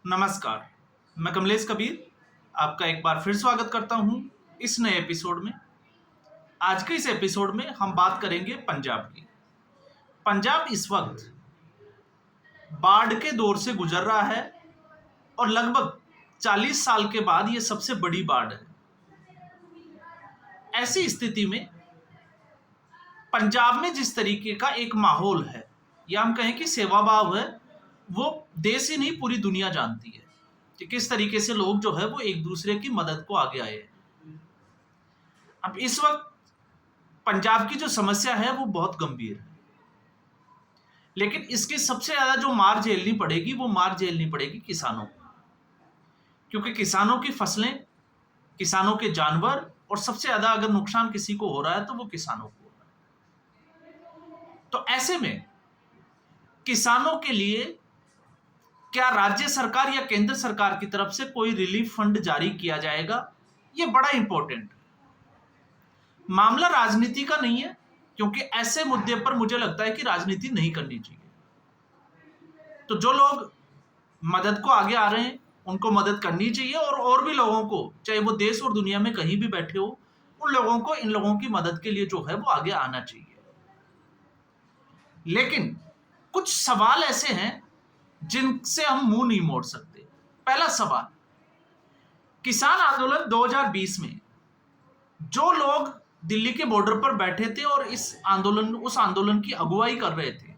नमस्कार। मैं कमलेश कबीर आपका एक बार फिर स्वागत करता हूं इस नए एपिसोड में। आज के इस एपिसोड में हम बात करेंगे पंजाब की। पंजाब इस वक्त बाढ़ के दौर से गुजर रहा है और लगभग 40 साल के बाद ये सबसे बड़ी बाढ़ है। ऐसी स्थिति में पंजाब में जिस तरीके का एक माहौल है या हम कहें कि सेवा भाव है, वो देश ही नहीं पूरी दुनिया जानती है कि किस तरीके से लोग जो है वो एक दूसरे की मदद को आगे आए हैं। अब इस वक्त पंजाब की जो समस्या है वो बहुत गंभीर है, लेकिन इसकी सबसे ज्यादा जो मार झेलनी पड़ेगी वो मार झेलनी पड़ेगी किसानों को, क्योंकि किसानों की फसलें, किसानों के जानवर और सबसे ज्यादा अगर नुकसान किसी को हो रहा है तो वो किसानों को हो रहा है। तो ऐसे में किसानों के लिए क्या राज्य सरकार या केंद्र सरकार की तरफ से कोई रिलीफ फंड जारी किया जाएगा, ये बड़ा इंपॉर्टेंट है। मामला राजनीति का नहीं है, क्योंकि ऐसे मुद्दे पर मुझे लगता है कि राजनीति नहीं करनी चाहिए। तो जो लोग मदद को आगे आ रहे हैं उनको मदद करनी चाहिए, और भी लोगों को, चाहे वो देश और दुनिया में कहीं भी बैठे हो, उन लोगों को इन लोगों की मदद के लिए जो है वो आगे आना चाहिए। लेकिन कुछ सवाल ऐसे हैं जिनसे हम मुंह नहीं मोड़ सकते। पहला सवाल, किसान आंदोलन 2020 में जो लोग दिल्ली के बॉर्डर पर बैठे थे और उस आंदोलन की अगुवाई कर रहे थे,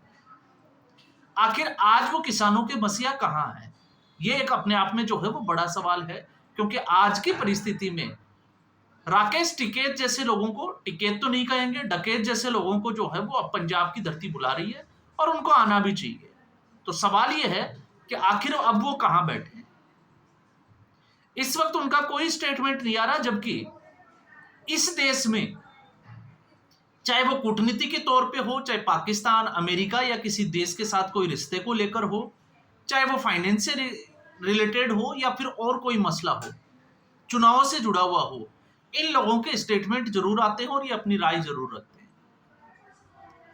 आखिर आज वो किसानों के मसीहा कहां है? ये एक अपने आप में जो है वो बड़ा सवाल है, क्योंकि आज की परिस्थिति में राकेश टिकैत जैसे लोगों को, टिकैत तो नहीं कहेंगे, डकैत जैसे लोगों को जो है वो अब पंजाब की धरती बुला रही है और उनको आना भी चाहिए। तो सवाल ये है कि आखिर अब वो कहां बैठे हैं। इस वक्त उनका कोई स्टेटमेंट नहीं आ रहा, जबकि इस देश में चाहे वो कूटनीति के तौर पे हो, चाहे पाकिस्तान, अमेरिका या किसी देश के साथ कोई रिश्ते को लेकर हो, चाहे वो फाइनेंस से रिलेटेड हो या फिर और कोई मसला हो, चुनावों से जुड़ा हुआ हो, इन लोगों के स्टेटमेंट जरूर आते हैं और ये अपनी राय जरूर रखते हैं।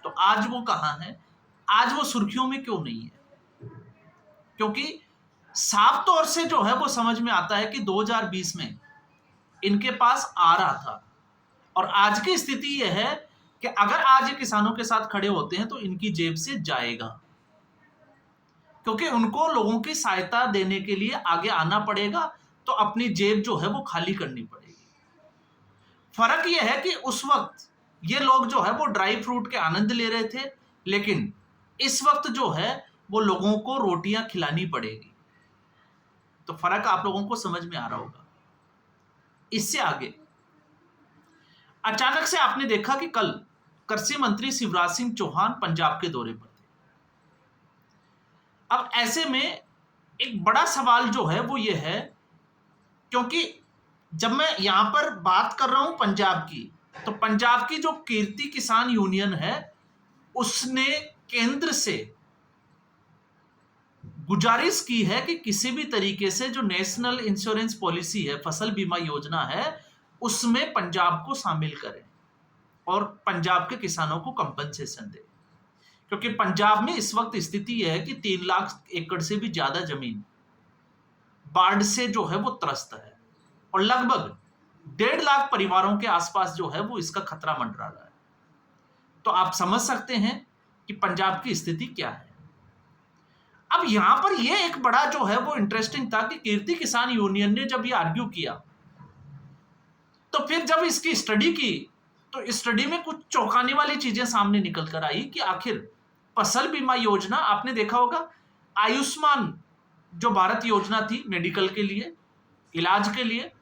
तो आज वो कहां है? आज वो सुर्खियों में क्यों नहीं है? क्योंकि साफ तौर से जो है वो समझ में आता है कि 2020 में इनके पास आ रहा था, और आज की स्थिति यह है कि अगर आज ये किसानों के साथ खड़े होते हैं तो इनकी जेब से जाएगा, क्योंकि उनको लोगों की सहायता देने के लिए आगे आना पड़ेगा, तो अपनी जेब जो है वो खाली करनी पड़ेगी। फर्क यह है कि उस वक्त ये लोग जो है वो ड्राई फ्रूट के आनंद ले रहे थे, लेकिन इस वक्त जो है वो लोगों को रोटियां खिलानी पड़ेगी। तो फर्क आप लोगों को समझ में आ रहा होगा। इससे आगे अचानक से आपने देखा कि कल कृषि मंत्री शिवराज सिंह चौहान पंजाब के दौरे पर थे। अब ऐसे में एक बड़ा सवाल जो है वो ये है, क्योंकि जब मैं यहां पर बात कर रहा हूं पंजाब की, तो पंजाब की जो कीर्ति किसान यूनियन है उसने केंद्र से गुजारिश की है कि किसी भी तरीके से जो नेशनल इंश्योरेंस पॉलिसी है, फसल बीमा योजना है, उसमें पंजाब को शामिल करें और पंजाब के किसानों को कंपनसेशन दे। क्योंकि पंजाब में इस वक्त स्थिति यह है कि 3 लाख एकड़ से भी ज्यादा जमीन बाढ़ से जो है वो त्रस्त है, और लगभग 1.5 लाख परिवारों के आसपास जो है वो इसका खतरा मंडरा रहा है। तो आप समझ सकते हैं कि पंजाब की स्थिति क्या है। अब यहां पर यह एक बड़ा जो है वो इंटरेस्टिंग था कि कीर्ति किसान यूनियन ने जब ये आर्ग्यू किया, तो फिर जब इसकी स्टडी की तो इस स्टडी में कुछ चौंकाने वाली चीजें सामने निकल कर आई कि आखिर फसल बीमा योजना, आपने देखा होगा आयुष्मान जो भारत योजना थी मेडिकल के लिए, इलाज के लिए,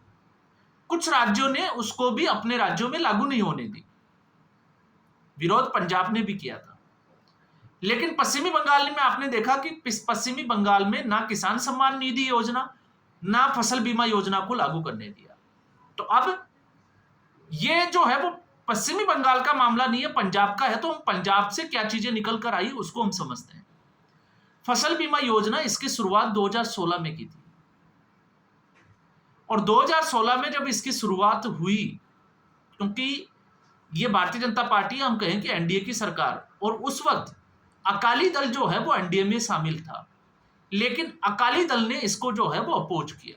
कुछ राज्यों ने उसको भी अपने राज्यों में लागू नहीं होने दी। विरोध पंजाब ने भी किया था। लेकिन पश्चिमी बंगाल में आपने देखा कि पश्चिमी बंगाल में ना किसान सम्मान निधि योजना, ना फसल बीमा योजना को लागू करने दिया। तो अब ये जो है वो पश्चिमी बंगाल का मामला नहीं है, पंजाब का है। तो हम पंजाब से क्या चीजें निकल कर आई उसको हम समझते हैं। फसल बीमा योजना, इसकी शुरुआत 2016 में की थी, और 2016 में जब इसकी शुरुआत हुई, क्योंकि ये भारतीय जनता पार्टी, हम कहें कि एनडीए की सरकार, और उस वक्त अकाली दल जो है वो एनडीए में शामिल था, लेकिन अकाली दल ने इसको जो है वो अपोज किया,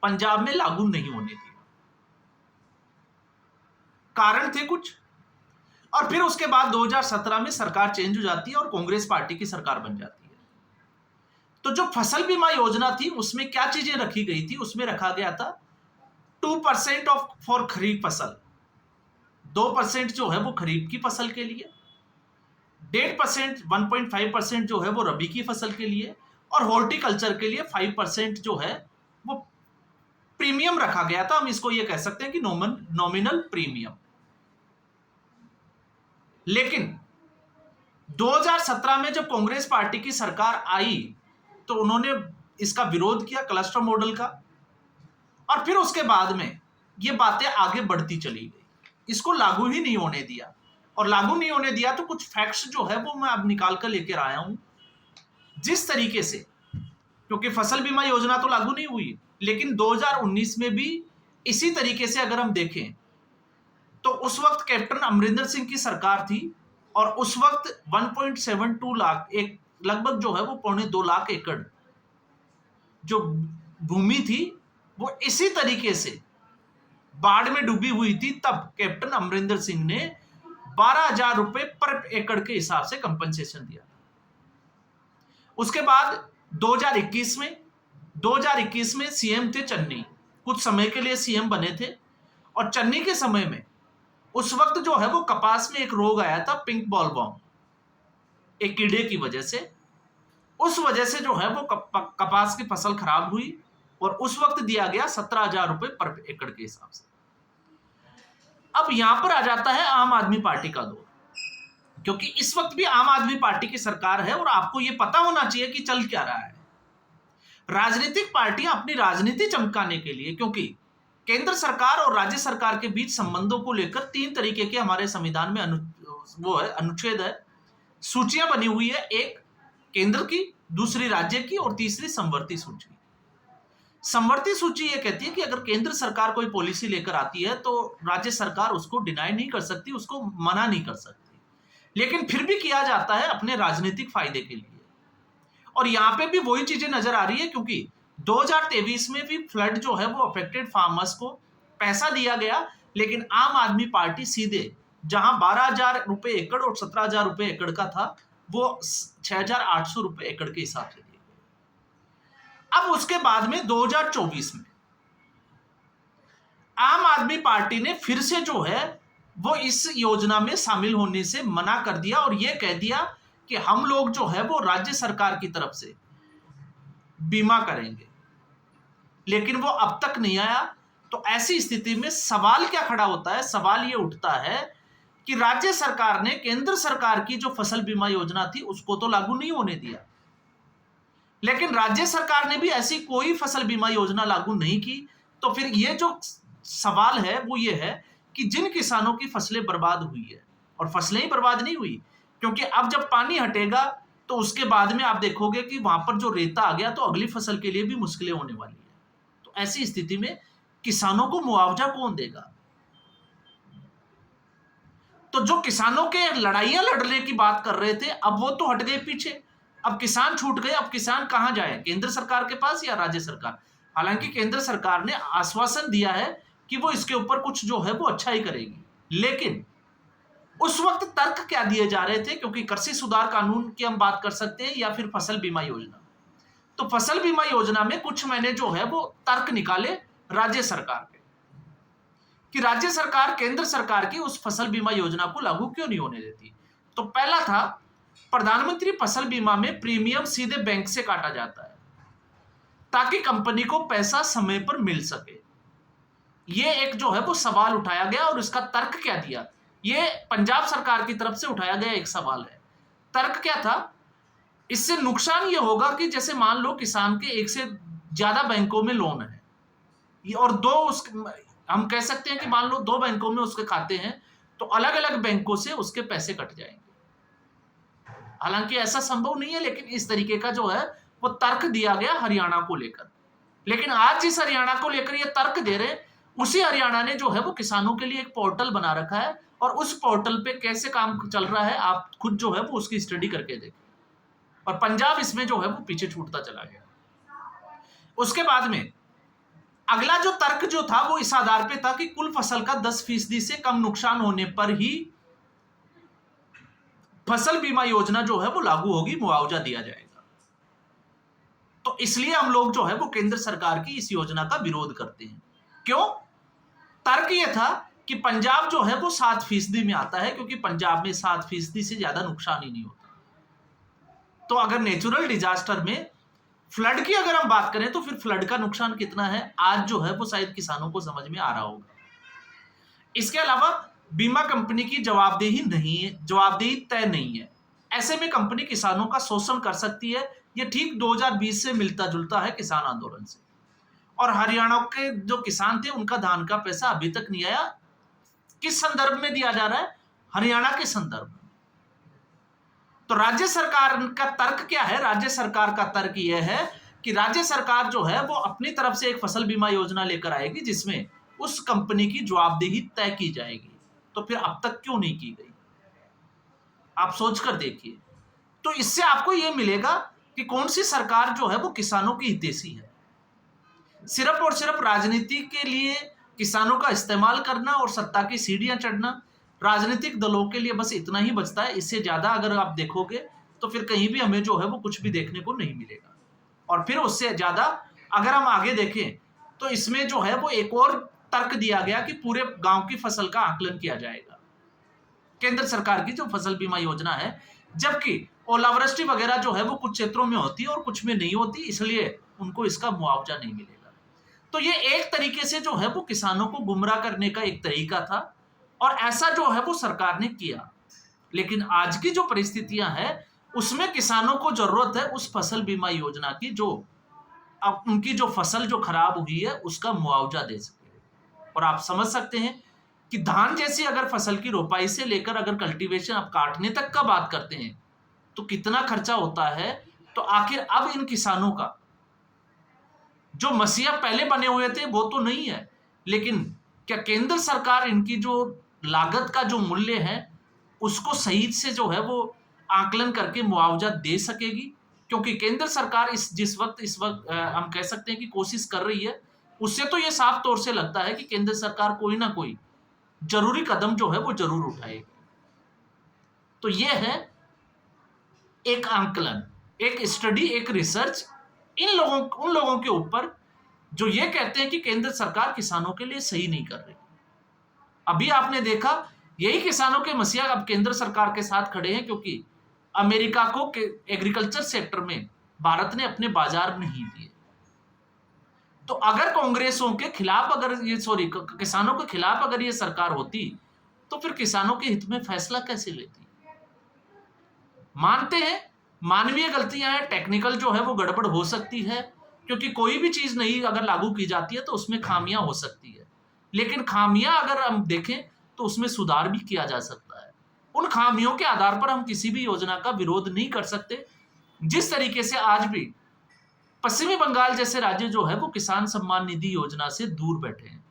पंजाब में लागू नहीं होने दिया। कारण थे कुछ, और फिर उसके बाद 2017 में सरकार चेंज हो जाती है और कांग्रेस पार्टी की सरकार बन जाती है। तो जो फसल बीमा योजना थी उसमें क्या चीजें रखी गई थी, उसमें रखा गया था 2% ऑफ फॉर खरीफ फसल, 2% जो है वो खरीफ की फसल के लिए, 1.5%, 1.5% जो है वो रबी की फसल के लिए, और हॉर्टिकल्चर के लिए 5% जो है वो प्रीमियम रखा गया था। हम इसको ये कह सकते हैं कि नॉमिनल प्रीमियम। लेकिन 2017 में जब कांग्रेस पार्टी की सरकार आई तो उन्होंने इसका विरोध किया, क्लस्टर मॉडल का, और फिर उसके बाद में ये बातें आगे बढ़ती चली गई, इसको लागू ही नहीं होने दिया। और लागू नहीं होने दिया तो कुछ फैक्ट्स जो है वो मैं अब निकाल कर लेकर आया हूं। जिस तरीके से, क्योंकि फसल बीमा योजना तो लागू नहीं हुई, लेकिन 2019 में भी इसी तरीके से अगर हम देखें तो उस वक्त कैप्टन अमरिंदर सिंह की सरकार थी, और उस वक्त 1.72 लाख, एक लगभग जो है वो 1.25 लाख एकड़ जो भूमि थी वो इसी तरीके से बाढ़ में डूबी हुई थी। तब कैप्टन अमरिंदर सिंह ने 12,000 रुपए पर एकड़ के हिसाब से कंपनसेशन दिया। उसके बाद 2021 में सीएम थे चन्नी, कुछ समय के लिए सीएम बने थे, और चन्नी के समय में उस वक्त जो है वो कपास में एक रोग आया था, पिंक बॉलवर्म, एक कीड़े की वजह से। उस वजह से जो है वो कपास की फसल खराब हुई, और उस वक्त दिया गया 17,000 रुपए पर एकड़ के हिसाब से। अब यहां पर आ जाता है आम आदमी पार्टी का दौर, क्योंकि इस वक्त भी आम आदमी पार्टी की सरकार है, और आपको यह पता होना चाहिए कि चल क्या रहा है। राजनीतिक पार्टियां अपनी राजनीति चमकाने के लिए, क्योंकि केंद्र सरकार और राज्य सरकार के बीच संबंधों को लेकर 3 तरीके के हमारे संविधान में अनुच्छेद है, सूचियां बनी हुई है, एक केंद्र की, दूसरी राज्य की, और तीसरी समवर्ती सूची। समवर्ती सूची ये कहती है कि अगर केंद्र सरकार कोई पॉलिसी लेकर आती है तो राज्य सरकार उसको डिनाई नहीं कर सकती, उसको मना नहीं कर सकती, लेकिन फिर भी किया जाता है अपने राजनीतिक फायदे के लिए। और यहां पे भी वही चीजें नजर आ रही है, क्योंकि 2023 में भी फ्लड जो है वो अफेक्टेड फार्मर्स को पैसा दिया गया, लेकिन आम आदमी पार्टी सीधे जहां 12,000 रुपए एकड़ और 17,000 रुपए एकड़ का था, वो 6,800 रुपए एकड़ के हिसाब से दिए गए। अब उसके बाद में 2024 में आम आदमी पार्टी ने फिर से जो है वो इस योजना में शामिल होने से मना कर दिया, और यह कह दिया कि हम लोग जो है वो राज्य सरकार की तरफ से बीमा करेंगे, लेकिन वो अब तक नहीं आया। तो ऐसी स्थिति में सवाल क्या खड़ा होता है? सवाल ये उठता है कि राज्य सरकार ने केंद्र सरकार की जो फसल बीमा योजना थी उसको तो लागू नहीं होने दिया, लेकिन राज्य सरकार ने भी ऐसी कोई फसल बीमा योजना लागू नहीं की। तो फिर ये जो सवाल है वो ये है कि जिन किसानों की फसलें बर्बाद हुई है, और फसलें ही बर्बाद नहीं हुई, क्योंकि अब जब पानी हटेगा तो उसके बाद में आप देखोगे कि वहां पर जो रेता आ गया तो अगली फसल के लिए भी मुश्किलें होने वाली है। तो ऐसी स्थिति में किसानों को मुआवजा कौन देगा? तो जो किसानों के लड़ाइयां लड़ने की बात कर रहे थे, अब वो तो हट गए पीछे, अब किसान छूट गए। अब किसान कहां जाए, केंद्र सरकार के पास या राज्य सरकार? हालांकि केंद्र सरकार ने आश्वासन दिया है कि वो इसके ऊपर कुछ जो है वो अच्छा ही करेगी, लेकिन उस वक्त तर्क क्या दिए जा रहे थे? क्योंकि कृषि सुधार कानून की हम बात कर सकते हैं या फिर फसल बीमा योजना। तो फसल बीमा योजना में कुछ मैंने जो है वो तर्क निकाले राज्य सरकार के, कि राज्य सरकार केंद्र सरकार की उस फसल बीमा योजना को लागू क्यों नहीं होने देती। तो पहला था, प्रधानमंत्री फसल बीमा में प्रीमियम सीधे बैंक से काटा जाता है ताकि कंपनी को पैसा समय पर मिल सके। ये एक जो है वो सवाल उठाया गया, और इसका तर्क क्या दिया, ये पंजाब सरकार की तरफ से उठाया गया एक सवाल है। तर्क क्या था? इससे नुकसान ये होगा कि जैसे मान लो किसान के एक से ज्यादा बैंकों में लोन है, और हम कह सकते हैं कि मान लो 2 बैंकों में उसके खाते हैं, तो अलग अलग बैंकों से उसके पैसे कट जाएंगे। हालांकि ऐसा संभव नहीं है, लेकिन इस तरीके का जो है वो तर्क दिया गया हरियाणा को लेकर। लेकिन आज जिस हरियाणा को लेकर ये तर्क दे रहे, उसी हरियाणा ने जो है वो किसानों के लिए एक पोर्टल बना रखा है, और उस पोर्टल पे कैसे काम चल रहा है आप खुद जो है वो उसकी स्टडी करके देखें। और पंजाब इसमें जो है वो पीछे छूटता चला गया। उसके बाद में अगला जो तर्क जो था वो इस आधार पे था कि कुल फसल का 10% से कम नुकसान होने पर ही फसल बीमा योजना जो है वो लागू होगी, मुआवजा दिया जाएगा। तो इसलिए हम लोग जो है वो केंद्र सरकार की इस योजना का विरोध करते हैं। क्यों? तर्क ये था कि पंजाब जो है वो 7% में आता है, क्योंकि पंजाब में 7% से ज्यादा नुकसान ही नहीं होता। तो अगर नेचुरल डिजास्टर में फ्लड की अगर हम बात करें तो फिर फ्लड का नुकसान कितना है आज जो है वो शायद किसानों को समझ में आ रहा होगा। इसके अलावा बीमा कंपनी की जवाबदेही तय नहीं है। ऐसे में कंपनी किसानों का शोषण कर सकती है। ये ठीक 2020 से मिलता जुलता है किसान आंदोलन से। और हरियाणा के जो किसान थे उनका धान का पैसा अभी तक नहीं आया। किस संदर्भ में दिया जा रहा है? हरियाणा के संदर्भ में। तो राज्य सरकार का तर्क क्या है? राज्य सरकार का तर्क यह है कि राज्य सरकार जो है वो अपनी तरफ से एक फसल बीमा योजना लेकर आएगी जिसमें उस कंपनी की जवाबदेही तय की जाएगी। तो फिर अब तक क्यों नहीं की गई? आप सोचकर देखिए। तो इससे आपको यह मिलेगा कि कौन सी सरकार जो है वो किसानों की हितैषी है। सिर्फ और सिर्फ राजनीति के लिए किसानों का इस्तेमाल करना और सत्ता की सीढ़ियां चढ़ना, राजनीतिक दलों के लिए बस इतना ही बचता है। इससे ज्यादा अगर आप देखोगे तो फिर कहीं भी हमें जो है वो कुछ भी देखने को नहीं मिलेगा। और फिर उससे ज्यादा अगर हम आगे देखें तो इसमें जो है वो एक और तर्क दिया गया कि पूरे गांव की फसल का आकलन किया जाएगा, केंद्र सरकार की जो फसल बीमा योजना है। जबकि ओलावृष्टि वगैरह जो है वो कुछ क्षेत्रों में होती है और कुछ में नहीं होती, इसलिए उनको इसका मुआवजा नहीं मिलेगा। तो ये एक तरीके से जो है वो किसानों को गुमराह करने का एक तरीका था और ऐसा जो है वो सरकार ने किया। लेकिन आज की जो परिस्थितियां हैं उसमें किसानों को जरूरत है उस फसल बीमा योजना की जो अब उनकी जो फसल जो खराब हुई है उसका मुआवजा दे सके। और आप समझ सकते हैं कि धान जैसी अगर फसल की रोपाई से लेकर अगर कल्टीवेशन अब काटने तक का बात करते हैं तो कितना खर्चा होता है। तो आखिर अब इन किसानों का जो मसीहा पहले बने हुए थे वो तो नहीं है, लेकिन क्या केंद्र सरकार इनकी जो लागत का जो मूल्य है उसको सही से जो है वो आकलन करके मुआवजा दे सकेगी? क्योंकि केंद्र सरकार इस वक्त हम कह सकते हैं कि कोशिश कर रही है। उससे तो ये साफ तौर से लगता है कि केंद्र सरकार कोई ना कोई जरूरी कदम जो है वो जरूर उठाएगी। तो ये है एक आंकलन, एक स्टडी, एक रिसर्च उन लोगों के ऊपर जो ये कहते हैं कि केंद्र सरकार किसानों के लिए सही नहीं कर रही। अभी आपने देखा यही किसानों के मसीहा अब केंद्र सरकार के साथ खड़े हैं, क्योंकि अमेरिका को एग्रीकल्चर सेक्टर में भारत ने अपने बाजार नहीं दिए। तो अगर कांग्रेसों के खिलाफ किसानों के खिलाफ अगर ये सरकार होती तो फिर किसानों के हित में फैसला कैसे लेती? मानते हैं मानवीय गलतियां हैं, टेक्निकल जो है वो गड़बड़ हो सकती है, क्योंकि कोई भी चीज नहीं अगर लागू की जाती है तो उसमें खामियां हो सकती है। लेकिन खामियां अगर हम देखें तो उसमें सुधार भी किया जा सकता है। उन खामियों के आधार पर हम किसी भी योजना का विरोध नहीं कर सकते। जिस तरीके से आज भी पश्चिमी बंगाल जैसे राज्य जो है वो किसान सम्मान निधि योजना से दूर बैठे हैं,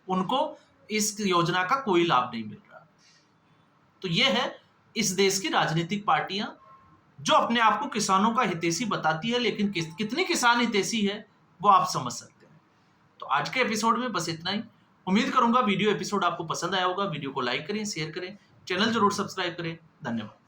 उनको इस योजना का कोई लाभ नहीं मिल रहा। तो यह है इस देश की राजनीतिक पार्टियां जो अपने आप को किसानों का हितैषी बताती है, लेकिन कितनी किसान हितैषी है वो आप समझ सकते हैं। तो आज के एपिसोड में बस इतना ही। उम्मीद करूंगा वीडियो एपिसोड आपको पसंद आया होगा। वीडियो को लाइक करें, शेयर करें, चैनल जरूर सब्सक्राइब करें। धन्यवाद।